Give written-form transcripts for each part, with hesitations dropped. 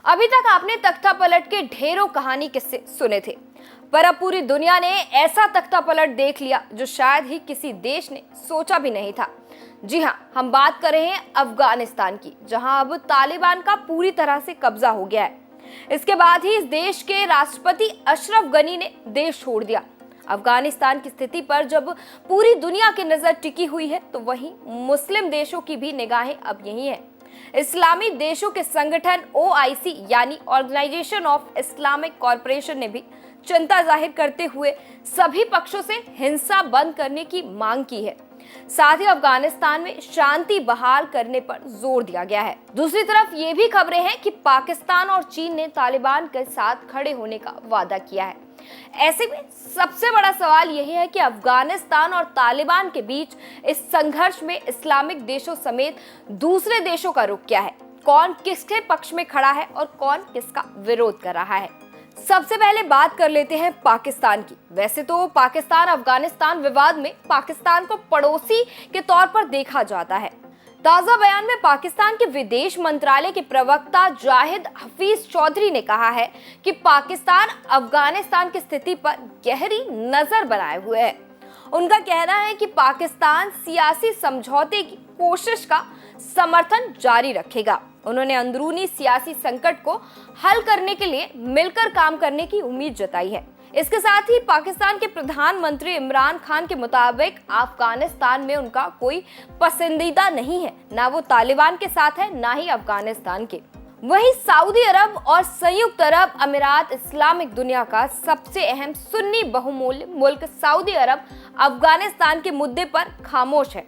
अभी तक आपने तख्ता पलट के ढेरों कहानी किस्से सुने थे, पर अब पूरी दुनिया ने ऐसा तख्ता पलट देख लिया जो शायद ही किसी देश ने सोचा भी नहीं था। जी हाँ, हम बात कर रहे हैं अफगानिस्तान की, जहां अब तालिबान का पूरी तरह से कब्जा हो गया है। इसके बाद ही इस देश के राष्ट्रपति अशरफ गनी ने देश छोड़ दिया। अफगानिस्तान की स्थिति पर जब पूरी दुनिया की नजर टिकी हुई है, तो वहीं मुस्लिम देशों की भी निगाहें अब यही है। इस्लामी देशों के संगठन OIC यानी ऑर्गेनाइजेशन ऑफ इस्लामिक कॉरपोरेशन ने भी चिंता जाहिर करते हुए सभी पक्षों से हिंसा बंद करने की मांग की है। साथ ही अफगानिस्तान में शांति बहाल करने पर जोर दिया गया है। दूसरी तरफ ये भी खबरें हैं कि पाकिस्तान और चीन ने तालिबान के साथ खड़े होने का वादा किया है। ऐसे में सबसे बड़ा सवाल यही है कि अफगानिस्तान और तालिबान के बीच इस संघर्ष में इस्लामिक देशों समेत दूसरे देशों का रुख क्या है, कौन किसके पक्ष में खड़ा है और कौन किसका विरोध कर रहा है। सबसे पहले बात कर लेते हैं पाकिस्तान की। वैसे तो पाकिस्तान अफगानिस्तान विवाद में पाकिस्तान को पड़ोसी के तौर पर देखा जाता है। ताजा बयान में पाकिस्तान के विदेश मंत्रालय के प्रवक्ता जाहिद हफीज चौधरी ने कहा है कि पाकिस्तान अफगानिस्तान की स्थिति पर गहरी नजर बनाए हुए है। उनका कहना है कि पाकिस्तान सियासी समझौते की कोशिश का समर्थन जारी रखेगा। उन्होंने अंदरूनी सियासी संकट को हल करने के लिए मिलकर काम करने की उम्मीद जताई है। इसके साथ ही पाकिस्तान के प्रधानमंत्री इमरान खान के मुताबिक अफगानिस्तान में उनका कोई पसंदीदा नहीं है, ना वो तालिबान के साथ है, ना ही अफगानिस्तान के। वहीं सऊदी अरब और संयुक्त अरब अमीरात इस्लामिक दुनिया का सबसे अहम सुन्नी बहुमूल्य मुल्क सऊदी अरब अफगानिस्तान के मुद्दे पर खामोश है।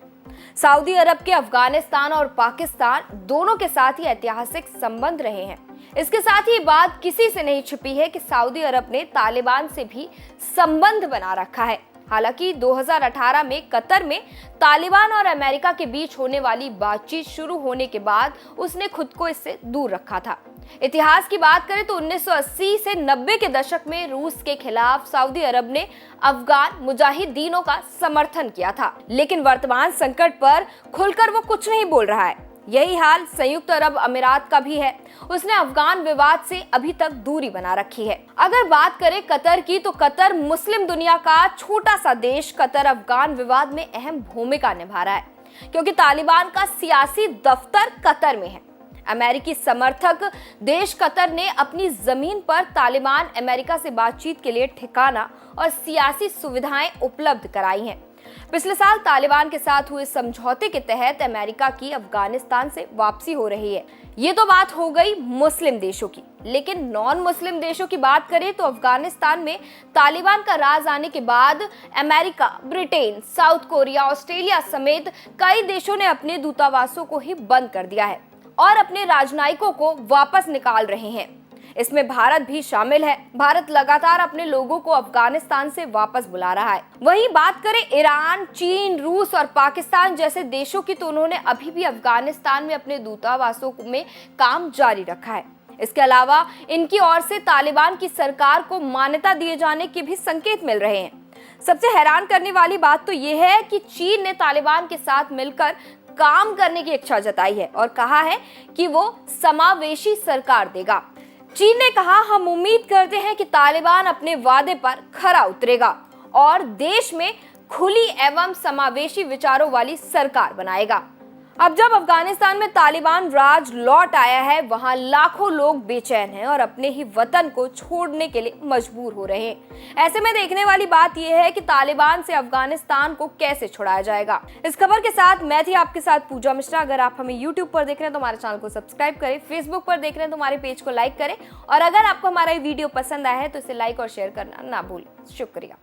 सऊदी अरब के अफगानिस्तान और पाकिस्तान दोनों के साथ ही ऐतिहासिक संबंध रहे हैं। इसके साथ ही बात किसी से नहीं छिपी है कि सऊदी अरब ने तालिबान से भी संबंध बना रखा है। हालांकि 2018 में कतर में तालिबान और अमेरिका के बीच होने वाली बातचीत शुरू होने के बाद उसने खुद को इससे दूर रखा था। इतिहास की बात करें तो 1980 से 90 के दशक में रूस के खिलाफ सऊदी अरब ने अफगान मुजाहिदीनों का समर्थन किया था, लेकिन वर्तमान संकट पर खुलकर वो कुछ नहीं बोल रहा है। यही हाल संयुक्त अरब अमीरात का भी है। उसने अफगान विवाद से अभी तक दूरी बना रखी है। अगर बात करें कतर की, तो कतर मुस्लिम दुनिया का छोटा सा देश कतर अफगान विवाद में अहम भूमिका निभा रहा है, क्योंकि तालिबान का सियासी दफ्तर कतर में है। अमेरिकी समर्थक देश कतर ने अपनी जमीन पर तालिबान अमेरिका से बातचीत के लिए ठिकाना और सियासी सुविधाएं उपलब्ध कराई हैं। पिछले साल तालिबान के साथ हुए समझौते के तहत अमेरिका की अफगानिस्तान से वापसी हो रही है। ये तो बात हो गई मुस्लिम देशों की, लेकिन नॉन मुस्लिम देशों की बात करें तो अफगानिस्तान में तालिबान का राज आने के बाद America, Britain, south Korea, Australia समेत कई देशों ने अपने दूतावासों को ही बंद कर दिया है और अपने राजनयिकों को वापस निकाल रहे हैं। इसमें भारत भी शामिल है। भारत लगातार अपने लोगों को अफगानिस्तान से वापस बुला रहा है। वहीं बात करें ईरान, चीन, रूस और पाकिस्तान जैसे देशों की, तो उन्होंने अभी भी अफगानिस्तान में अपने दूतावासों में काम जारी रखा है। इसके अलावा इनकी ओर से तालिबान की सरकार को मान्यता दिए जाने के भी संकेत मिल रहे हैं। सबसे हैरान करने वाली बात तो ये है कि चीन ने तालिबान के साथ मिलकर काम करने की इच्छा जताई है और कहा है कि वो समावेशी सरकार देगा। चीन ने कहा, हम उम्मीद करते हैं कि तालिबान अपने वादे पर खरा उतरेगा और देश में खुली एवं समावेशी विचारों वाली सरकार बनाएगा। अब जब अफगानिस्तान में तालिबान राज लौट आया है, वहां लाखों लोग बेचैन हैं और अपने ही वतन को छोड़ने के लिए मजबूर हो रहे हैं। ऐसे में देखने वाली बात यह है कि तालिबान से अफगानिस्तान को कैसे छुड़ाया जाएगा। इस खबर के साथ मैं थी आपके साथ पूजा मिश्रा। अगर आप हमें YouTube पर देख रहे हैं तो हमारे चैनल को सब्सक्राइब करें, Facebook पर देख रहे हैं तो हमारे पेज को लाइक करें और अगर आपको हमारा वीडियो पसंद आया है तो इसे लाइक और शेयर करना ना भूलें। शुक्रिया।